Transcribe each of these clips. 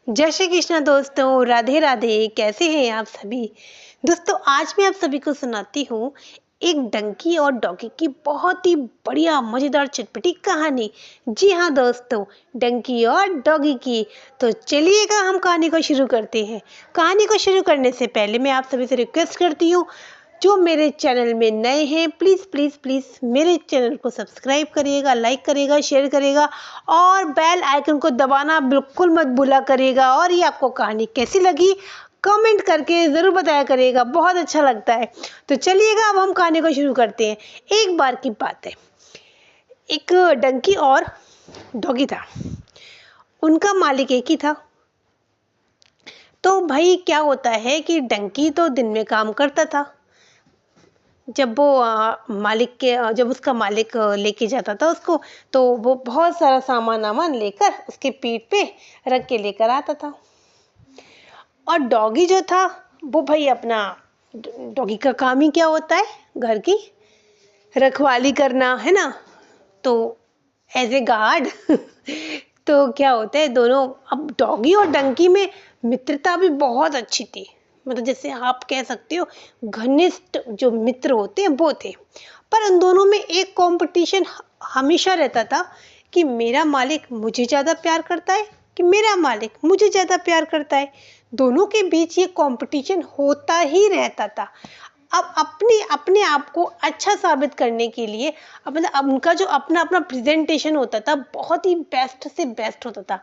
जय श्री कृष्ण दोस्तों, राधे राधे। कैसे हैं आप सभी दोस्तों? आज मैं आप सभी को सुनाती हूँ एक डंकी और डॉगी की बहुत ही बढ़िया मज़ेदार चटपटी कहानी। जी हाँ दोस्तों, डंकी और डॉगी की। तो चलिएगा हम कहानी को शुरू करते हैं। कहानी को शुरू करने से पहले मैं आप सभी से रिक्वेस्ट करती हूँ, जो मेरे चैनल में नए हैं प्लीज़ प्लीज़ प्लीज़ मेरे चैनल को सब्सक्राइब करिएगा, लाइक करिएगा, शेयर करिएगा और बेल आइकन को दबाना बिल्कुल मत भूला करिएगा। और ये आपको कहानी कैसी लगी कमेंट करके ज़रूर बताया करिएगा, बहुत अच्छा लगता है। तो चलिएगा अब हम कहानी को शुरू करते हैं। एक बार की बात है, एक डंकी और डॉगी था। उनका मालिक एक ही था। तो भाई क्या होता है कि डंकी तो दिन में काम करता था। जब वो जब उसका मालिक लेके जाता था उसको, तो वो बहुत सारा सामान लेकर उसके पीठ पे रख के लेकर आता था। और डॉगी जो था वो भाई अपना, डॉगी का काम ही क्या होता है, घर की रखवाली करना, है ना। तो एज ए गार्ड तो क्या होता है, दोनों, अब डॉगी और डंकी में मित्रता भी बहुत अच्छी थी। मतलब जैसे आप कह सकते हो घनिष्ठ जो मित्र होते हैं वो थे। पर उन दोनों में एक कंपटीशन हमेशा रहता था कि मेरा मालिक मुझे ज़्यादा प्यार करता है कि मेरा मालिक मुझे ज़्यादा प्यार करता है। दोनों के बीच ये कंपटीशन होता ही रहता था। अब अपने आप को अच्छा साबित करने के लिए अब उनका जो अपना अपना प्रेजेंटेशन होता था बहुत ही बेस्ट से बेस्ट होता था।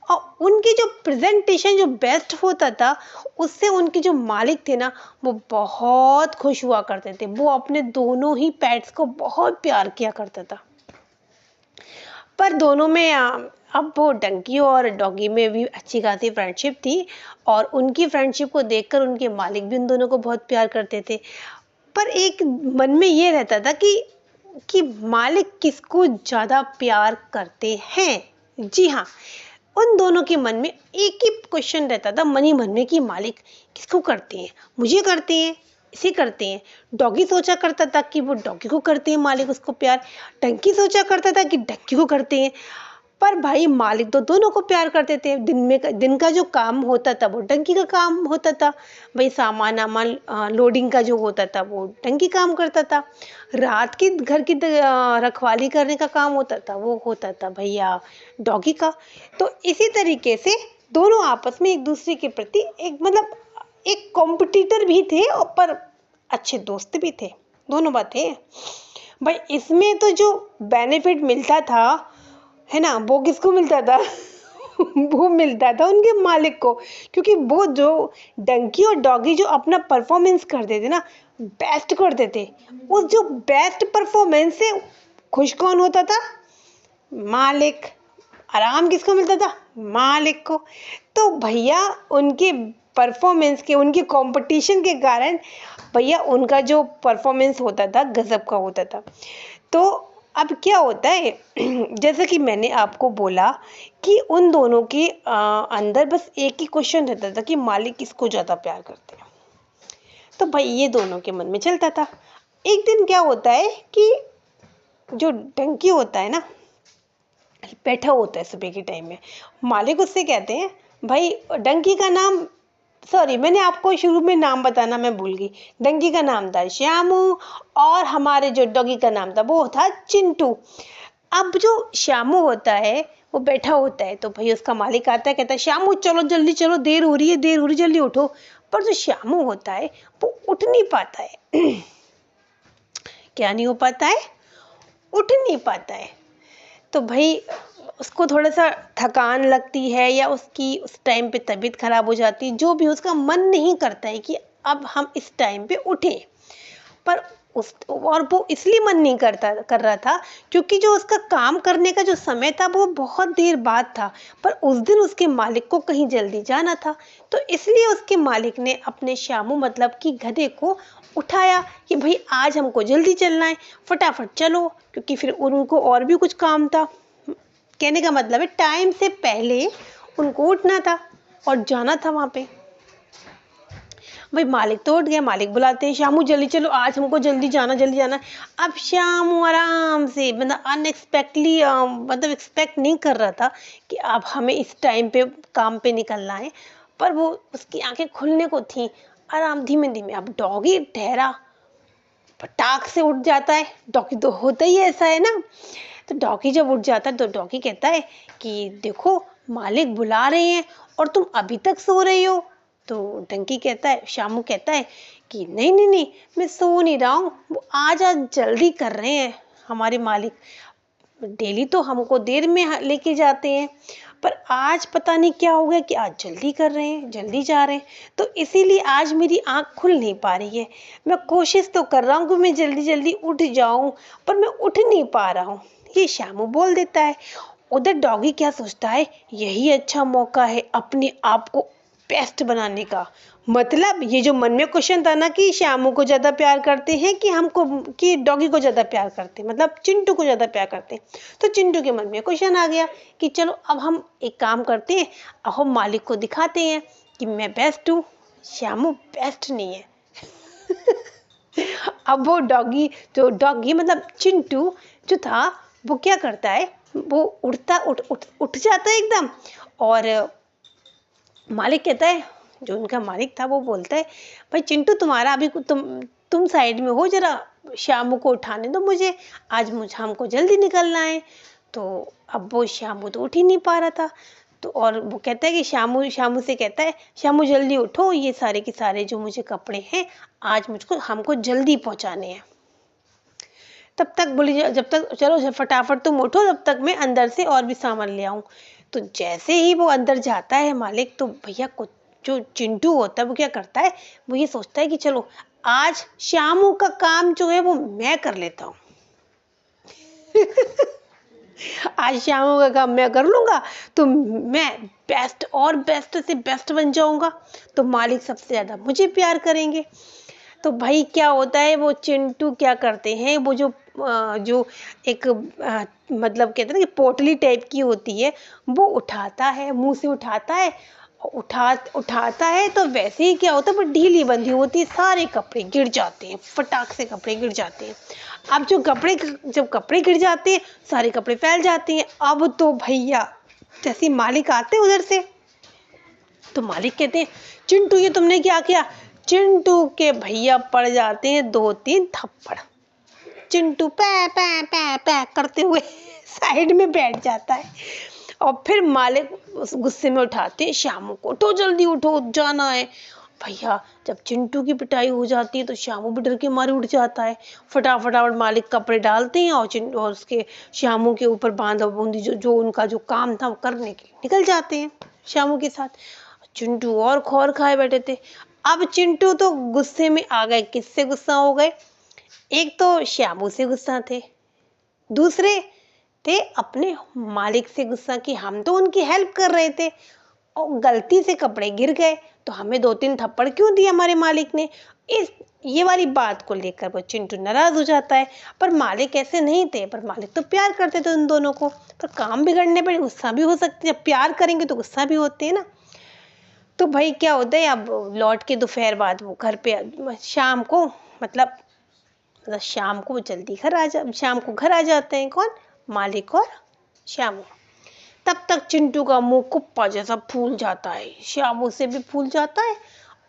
और उनकी जो प्रेजेंटेशन जो बेस्ट होता था उससे उनके जो मालिक थे ना, वो बहुत खुश हुआ करते थे। वो अपने दोनों ही पेट्स को बहुत प्यार किया करता था। पर दोनों में अब वो डंकी और डॉगी में भी अच्छी खासी फ्रेंडशिप थी। और उनकी फ्रेंडशिप को देखकर उनके मालिक भी उन दोनों को बहुत प्यार करते थे। पर एक मन में ये रहता था कि मालिक किसको ज़्यादा प्यार करते हैं। जी हाँ, उन दोनों के मन में एक ही क्वेश्चन रहता था, मन ही मन में, कि मालिक किसको करते हैं, मुझे करते हैं, इसे करते हैं। डॉगी सोचा करता था कि वो डॉगी को करते हैं मालिक उसको प्यार। डंकी सोचा करता था कि डंकी को करते हैं। पर भाई मालिक तो दोनों को प्यार करते थे। दिन का जो काम होता था वो डंकी का काम होता था। भाई सामान लोडिंग का जो होता था वो डंकी काम करता था। रात की घर की रखवाली करने का काम होता था वो होता था भैया डॉगी का। तो इसी तरीके से दोनों आपस में एक दूसरे के प्रति एक कॉम्पिटिटर भी थे और पर अच्छे दोस्त भी थे। दोनों बातें भाई, इसमें तो जो बेनिफिट मिलता था, है ना, वो किसको मिलता था वो मिलता था उनके मालिक को। क्योंकि वो जो डंकी और डॉगी जो अपना परफॉर्मेंस करते थे ना, बेस्ट करते थे। उस जो बेस्ट परफॉर्मेंस से खुश कौन होता था? मालिक। आराम किसको मिलता था? मालिक को। तो भैया उनके परफॉर्मेंस के, उनके कंपटीशन के कारण भैया उनका जो परफॉर्मेंस होता था गजब का होता था। तो अब क्या होता है जैसे कि मैंने आपको बोला कि उन दोनों के अंदर बस एक ही क्वेश्चन रहता था कि मालिक किसको ज़्यादा प्यार करते हैं। तो भाई ये दोनों के मन में चलता था। एक दिन क्या होता है कि जो डंकी होता है ना, बैठा होता है सुबह के टाइम में। मालिक उससे कहते हैं, भाई डंकी का नाम, सॉरी मैंने आपको शुरू में नाम बताना मैं भूल गई। डंकी का नाम था श्यामू और हमारे जो डॉगी का नाम था वो था चिंटू। अब जो श्यामू होता है वो बैठा होता है, तो भाई उसका मालिक आता है, कहता है श्यामू चलो जल्दी चलो, देर हो रही है जल्दी उठो। पर जो श्यामू होता है वो उठ नहीं पाता है क्या नहीं हो पाता है? उठ नहीं पाता है। तो भाई उसको थोड़ा सा थकान लगती है या उसकी उस टाइम पे तबीयत खराब हो जाती है, जो भी उसका मन नहीं करता है कि अब हम इस टाइम पे उठें। पर वो इसलिए मन नहीं कर रहा था क्योंकि जो उसका काम करने का जो समय था वो बहुत देर बाद था। पर उस दिन उसके मालिक को कहीं जल्दी जाना था, तो इसलिए उसके मालिक ने अपने श्यामू मतलब कि गधे को उठाया कि भाई आज हमको जल्दी चलना है, फटाफट चलो। क्योंकि फिर उनको और भी कुछ काम था। कहने का मतलब है टाइम से पहले उनको उठना था और जाना था वहाँ पे। भाई मालिक तो उठ गया, मालिक बुलाते हैं, श्यामू जल्दी चलो, आज हमको जल्दी जाना, जल्दी जाना। अब श्यामू आराम से, मतलब अनएक्सपेक्टली, मतलब एक्सपेक्ट नहीं कर रहा था कि अब हमें इस टाइम पे काम पे निकलना है, पर वो उसकी आंखें खुलने को थी। आराम धीमे धीमे, अब डॉगी ठहरा, फटाक से उठ जाता है। डॉगी तो होता ही ऐसा है ना। तो डॉगी जब उठ जाता है तो डॉगी कहता है कि देखो मालिक बुला रहे हैं और तुम अभी तक सो रही हो। तो डंकी कहता है, श्यामू कहता है कि नहीं नहीं नहीं, मैं सो नहीं रहा हूँ, वो आज आज जल्दी कर रहे हैं हमारे मालिक। डेली तो हमको देर में लेके जाते हैं, पर आज पता नहीं क्या हो गया कि आज जल्दी कर रहे हैं, जल्दी जा रहे हैं, तो इसीलिए आज मेरी आंख खुल नहीं पा रही है। मैं कोशिश तो कर रहा हूँ कि मैं जल्दी जल्दी उठ जाऊं, पर मैं उठ नहीं पा रहा हूँ, ये श्यामू बोल देता है। उधर डॉगी क्या सोचता है, यही अच्छा मौका है अपने आप को बेस्ट बनाने का। मतलब ये जो मन में क्वेश्चन था ना कि श्यामू को ज्यादा प्यार करते हैं कि हमको, कि डॉगी को ज्यादा प्यार करते हैं, मतलब चिंटू को ज्यादा प्यार करते हैं, तो चिंटू के मन में क्वेश्चन आ गया कि चलो अब हम एक काम करते हैं, अब हम मालिक को दिखाते हैं कि मैं बेस्ट हूँ, श्यामू बेस्ट नहीं है। अब वो डॉगी, जो डॉगी मतलब चिंटू जो था, वो क्या करता है, वो उठ जाता है एकदम। और मालिक कहता है, जो उनका मालिक था वो बोलता है, भाई चिंटू तुम्हारा अभी तुम साइड में हो, जरा श्यामू को उठाने दो मुझे, आज मुझे हमको जल्दी निकलना है। तो अब वो श्यामू तो उठ ही नहीं पा रहा था। तो और वो कहता है कि श्यामू श्यामू से कहता है, श्यामू जल्दी उठो, ये सारे के सारे जो मुझे कपड़े हैं आज मुझको हमको जल्दी पहुंचाने हैं। तब तक बोली, जब तक चलो फटाफट तुम उठो, तब तक मैं अंदर से और भी सामान ले आऊं। तो जैसे ही वो अंदर जाता है मालिक, तो भैया कुछ, जो चिंटू होता है वो क्या करता है, वो ये सोचता है कि चलो आज श्यामू का काम जो है वो मैं कर लेता हूँ। आज श्यामू का काम मैं कर लूंगा, तो मैं बेस्ट और बेस्ट से बेस्ट बन जाऊंगा, तो मालिक सबसे ज्यादा मुझे प्यार करेंगे। तो भाई क्या होता है, वो चिंटू क्या करते हैं, वो जो एक मतलब कहते हैं ना कि पोटली टाइप की होती है, वो उठाता है, मुंह से उठाता है, उठाता है, तो वैसे ही क्या होता है, वो ढीली बंधी होती है, सारे कपड़े गिर जाते हैं, फटाक से कपड़े गिर जाते हैं। अब जब कपड़े गिर जाते हैं, सारे कपड़े फैल जाते हैं। अब तो भैया जैसे मालिक आते हैं उधर से, तो मालिक कहते हैं, चिंटू ये तुमने क्या किया। चिंटू के भैया पड़ जाते हैं 2-3 थप्पड़। चिंटू पै पै पै पै करते हुए साइड में बैठ जाता है। और फिर मालिक उस गुस्से में उठाते हैं श्यामू को, उठो जल्दी उठो, जाना है। भैया जब चिंटू की पिटाई हो जाती है तो श्यामू भी डर के मारे उठ जाता है। फटाफट मालिक कपड़े डालते हैं और उसके श्यामू के ऊपर बांधा बूंदी जो उनका जो काम था वो करने के लिए निकल जाते हैं श्यामू के साथ। चिंटू और खौर खाए बैठे थे। अब चिंटू तो गुस्से में आ गए। किससे गुस्सा हो गए? एक तो श्यामू से गुस्सा थे, दूसरे थे अपने मालिक से गुस्सा कि हम तो उनकी हेल्प कर रहे थे और गलती से कपड़े गिर गए, तो हमें 2-3 थप्पड़ क्यों दिए हमारे मालिक ने। ये वाली बात को लेकर वो चिंटू नाराज हो जाता है। पर मालिक ऐसे नहीं थे, पर मालिक तो प्यार करते थे उन दोनों को। पर काम बिगड़ने पर गुस्सा भी हो सकती है, जब प्यार करेंगे तो गुस्सा भी होते हैं ना। तो भाई क्या होता है, अब लौट के दोपहर बाद वो घर पे शाम को, मतलब शाम को जल्दी शाम को घर आ जाते हैं। कौन? मालिक और श्यामू। तब तक चिंटू का मुंह कुप्पा जैसा फूल जाता है। श्यामू से भी फूल जाता है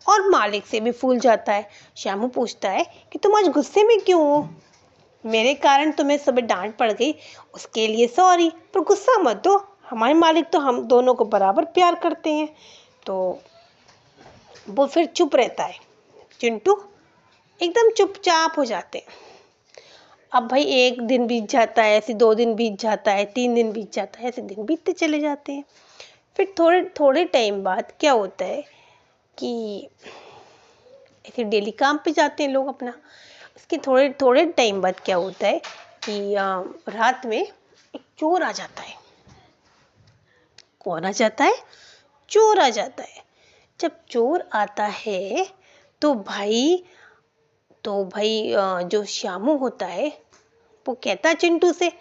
और मालिक से भी फूल जाता है। श्यामू पूछता है कि तुम आज गुस्से में क्यों हो? मेरे कारण तुम्हें सुबह डांट पड़ गई, उसके लिए सॉरी, पर गुस्सा मत दो, हमारे मालिक तो हम दोनों को बराबर प्यार करते हैं। तो वो फिर चुप रहता है। चिंटू एकदम चुपचाप हो जाते हैं। अब भाई 1 दिन बीत जाता है, ऐसे 2 दिन बीत जाता है, 3 दिन बीत जाता है, ऐसे दिन बीतते चले जाते हैं। फिर थोड़े थोड़े टाइम बाद क्या होता है कि ऐसे डेली काम पे जाते हैं लोग अपना। उसके थोड़े थोड़े टाइम बाद क्या होता है कि रात में एक चोर आ जाता है। कौन आ जाता है? चोर आ जाता है। जब चोर आता है तो भाई जो श्यामू होता है वो कहता है चिंटू से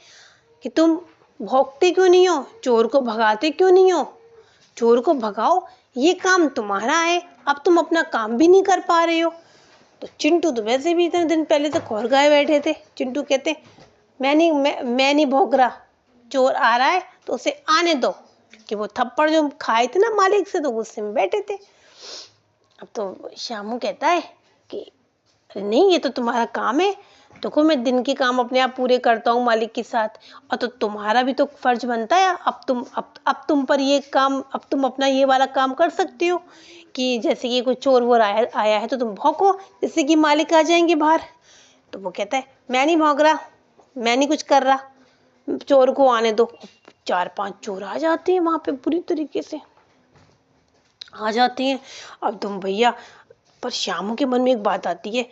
कि तुम भौंकते क्यों नहीं हो, चोर को भगाते क्यों नहीं हो। चोर को भगाओ, ये काम तुम्हारा है, अब तुम अपना काम भी नहीं कर पा रहे हो। तो चिंटू तो वैसे भी इतने दिन पहले तक और गाए बैठे थे। चिंटू कहते मैं नहीं भौंक रहा, चोर आ रहा है तो उसे आने दो, कि वो थप्पड़ जो खाए थे ना मालिक से, तो गुस्से में बैठे थे। अब तो श्यामू कहता है कि अरे नहीं, ये तो तुम्हारा काम है, देखो मैं दिन के काम अपने आप पूरे करता हूँ मालिक के साथ, और तो तुम्हारा भी तो फर्ज बनता है, अब तुम पर ये काम, अब तुम अपना ये वाला काम कर सकते हो कि जैसे कि कोई चोर वोर आया है तो तुम भौंको, जिससे कि मालिक आ जाएंगे बाहर। तो वो कहता है मैं नहीं भौंक रहा, मैं नहीं कुछ कर रहा, चोर को आने दो। 4-5 चोर आ जाते हैं वहां पे, बुरी तरीके से आ जाती हैं। अब तुम भैया, पर श्यामू के मन में एक बात आती है।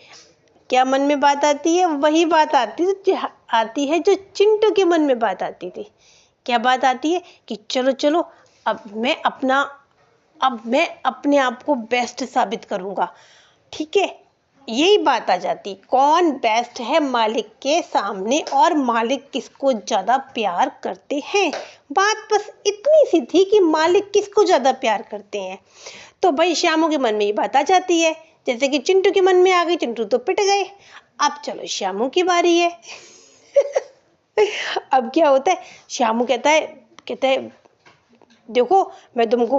क्या मन में बात आती है? वही बात आती है जो चिंटू के मन में बात आती थी। क्या बात आती है कि चलो चलो, अब मैं अपने आप को बेस्ट साबित करूंगा। ठीक है, यही बात आ जाती, कौन बेस्ट है मालिक के सामने और मालिक किसको ज्यादा प्यार करते हैं। बात बस इतनी सी थी कि मालिक किसको ज्यादा प्यार करते हैं। तो भाई श्यामू के मन में ये बात आ जाती है, जैसे कि चिंटू के मन में आ गई। चिंटू तो पिट गए। अब चलो श्यामू की बारी है। अब क्या होता है, श्यामू कहता है देखो मैं तुमको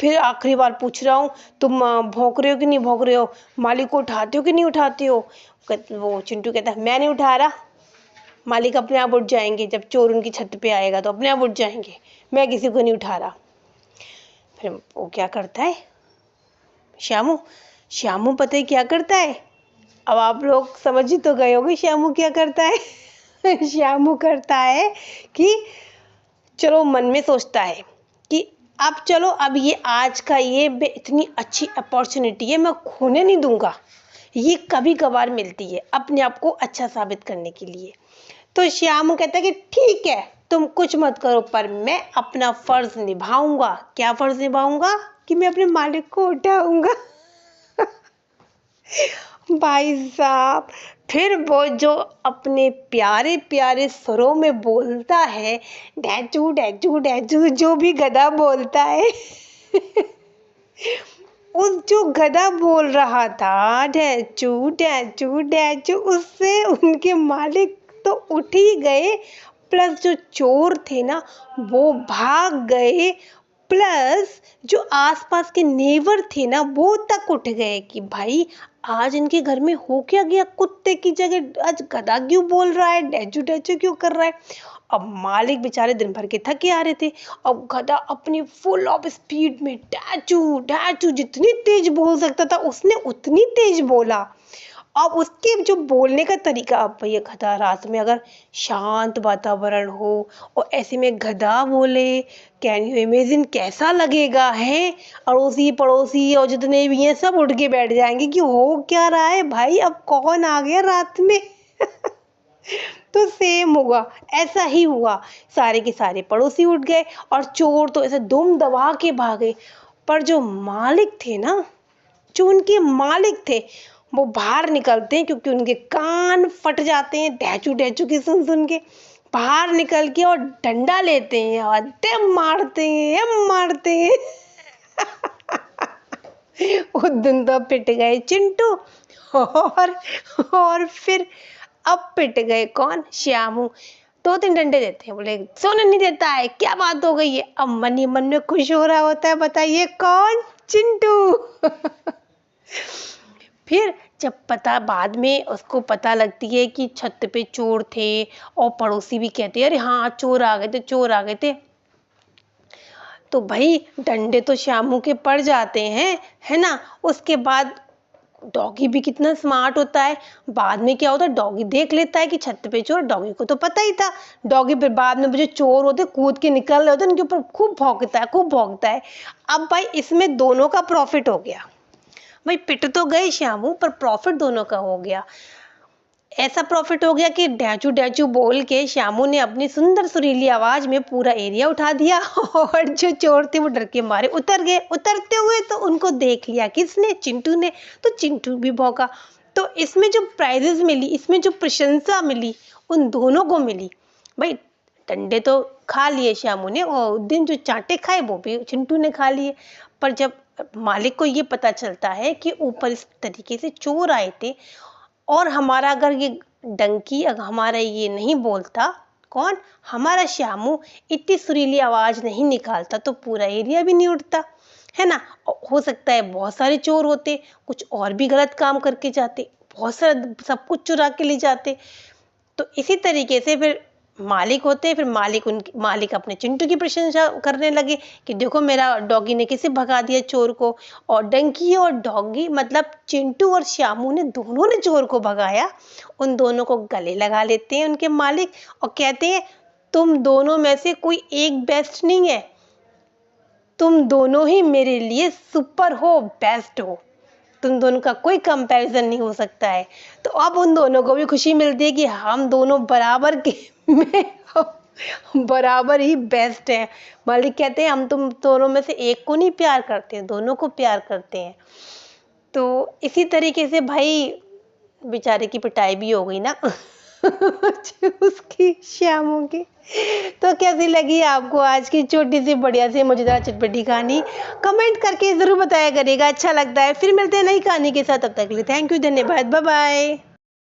फिर आखिरी बार पूछ रहा हूँ, तुम भौंक रहे हो कि नहीं भौंक रहे हो, मालिक को उठाते हो कि नहीं उठाते हो। वो चिंटू कहता है मैं नहीं उठा रहा, मालिक अपने आप उठ जाएंगे, जब चोर उनकी छत पे आएगा तो अपने आप उठ जाएंगे, मैं किसी को नहीं उठा रहा। फिर वो क्या करता है श्यामू पता है क्या करता है? अब आप लोग समझ ही तो गए होंगे श्यामू क्या करता है। श्यामू करता है कि चलो, मन में सोचता है कि अब चलो, अब ये आज का ये इतनी अच्छी अपॉर्चुनिटी है, मैं खोने नहीं दूंगा, ये कभी कभार मिलती है अपने आप को अच्छा साबित करने के लिए। तो श्यामू कहता है कि ठीक है, तुम कुछ मत करो, पर मैं अपना फर्ज निभाऊंगा। क्या फर्ज निभाऊंगा? कि मैं अपने मालिक को उठाऊंगा। भाई साहब, फिर वो जो अपने प्यारे प्यारे स्वरों में बोलता है, डैचू डैचू डैचू, जो भी गधा बोलता है। उस जो गधा बोल रहा था डैचू डैचू डैचू, उससे उनके मालिक तो उठ ही गए, प्लस जो चोर थे ना वो भाग गए, प्लस जो आसपास के नेबर थे ना वो तक उठ गए कि भाई आज इनके घर में हो क्या गया, कुत्ते की जगह आज गधा क्यों बोल रहा है, डैचू डैचू क्यों कर रहा है। अब मालिक बेचारे दिन भर के थके आ रहे थे, अब गधा अपनी फुल ऑफ स्पीड में डैचू डैचू जितनी तेज बोल सकता था उसने उतनी तेज बोला। अब उसके जो बोलने का तरीका, अब भैया गधा रात में अगर शांत वातावरण हो और ऐसे में गधा बोले, कैन यू इमेजिन कैसा लगेगा है। अड़ोसी पड़ोसी और जितने भी हैं सब उठ के बैठ जाएंगे कि हो क्या रहा है भाई, अब कौन आ गया रात में। तो सेम हुआ, ऐसा ही हुआ, सारे के सारे पड़ोसी उठ गए और चोर तो ऐसे दुम दबा के भागे। पर जो मालिक थे ना, जो उनके मालिक थे, वो बाहर निकलते हैं क्योंकि उनके कान फट जाते हैं डैचू डैचू की सुन सुन के। बाहर निकल के और डंडा लेते हैं और दम मारते हैं। उस दिन तो पिट गए चिंटू, और फिर अब पिट गए कौन? श्यामू। 2-3 डंडे देते हैं, बोले सोने नहीं देता है, क्या बात हो गई है। अब मन ही मन में खुश हो रहा होता है, बताइए कौन? चिंटू। फिर जब बाद में उसको पता लगती है कि छत पे चोर थे और पड़ोसी भी कहते हैं अरे हाँ चोर आ गए थे, तो भाई डंडे तो श्यामू के पड़ जाते हैं, है ना। उसके बाद डॉगी भी कितना स्मार्ट होता है, बाद में क्या होता है, डॉगी देख लेता है कि छत पे चोर, डॉगी को तो पता ही था। डॉगी फिर बाद में जो चोर होते कूद के निकल रहे होते उनके ऊपर खूब भौंकता है। अब भाई इसमें दोनों का प्रॉफिट हो गया। भाई पिट तो गए श्यामू, पर प्रॉफिट दोनों का हो गया। ऐसा प्रॉफिट हो गया कि डैचू डैचू बोल के श्यामू ने अपनी सुंदर सुरीली आवाज में पूरा एरिया उठा दिया, और जो चोर थे वो डर के मारे उतर गए। उतरते हुए तो उनको देख लिया किसने? चिंटू ने। तो चिंटू भी भौंका। तो इसमें जो प्राइजेस मिली, इसमें जो प्रशंसा मिली, उन दोनों को मिली। भाई डंडे तो खा लिए श्यामू ने, और उस दिन जो चांटे खाए वो भी चिंटू ने खा लिए। पर जब मालिक को ये पता चलता है कि ऊपर इस तरीके से चोर आए थे, और हमारा अगर ये डंकी अगर हमारा ये नहीं बोलता, कौन, हमारा श्यामू इतनी सुरीली आवाज नहीं निकालता, तो पूरा एरिया भी नहीं उठता, है ना। हो सकता है बहुत सारे चोर होते, कुछ और भी गलत काम करके जाते, बहुत सारा सब कुछ चुरा के ले जाते। तो इसी तरीके से फिर मालिक होते, फिर मालिक अपने चिंटू की प्रशंसा करने लगे कि देखो मेरा डॉगी ने कैसे भगा दिया चोर को। और डंकी और डॉगी मतलब चिंटू और श्यामू ने दोनों ने चोर को भगाया। उन दोनों को गले लगा लेते हैं उनके मालिक और कहते हैं तुम दोनों में से कोई एक बेस्ट नहीं है, तुम दोनों ही मेरे लिए सुपर हो, बेस्ट हो, तुम दोनों का कोई कंपैरिजन नहीं हो सकता है। तो अब उन दोनों को भी खुशी मिलती है कि हम दोनों बराबर के में बराबर ही बेस्ट हैं। मालिक कहते हैं हम तुम दोनों में से एक को नहीं प्यार करते, दोनों को प्यार करते हैं। तो इसी तरीके से भाई बेचारे की पिटाई भी हो गई ना उसकी, श्यामू की। तो कैसी लगी आपको आज की छोटी सी बढ़िया सी मजेदार चटपटी कहानी, कमेंट करके जरूर बताया करिएगा अच्छा लगता है। फिर मिलते हैं नई कहानी के साथ, तब तक के लिए थैंक यू, धन्यवाद, बाय बाय।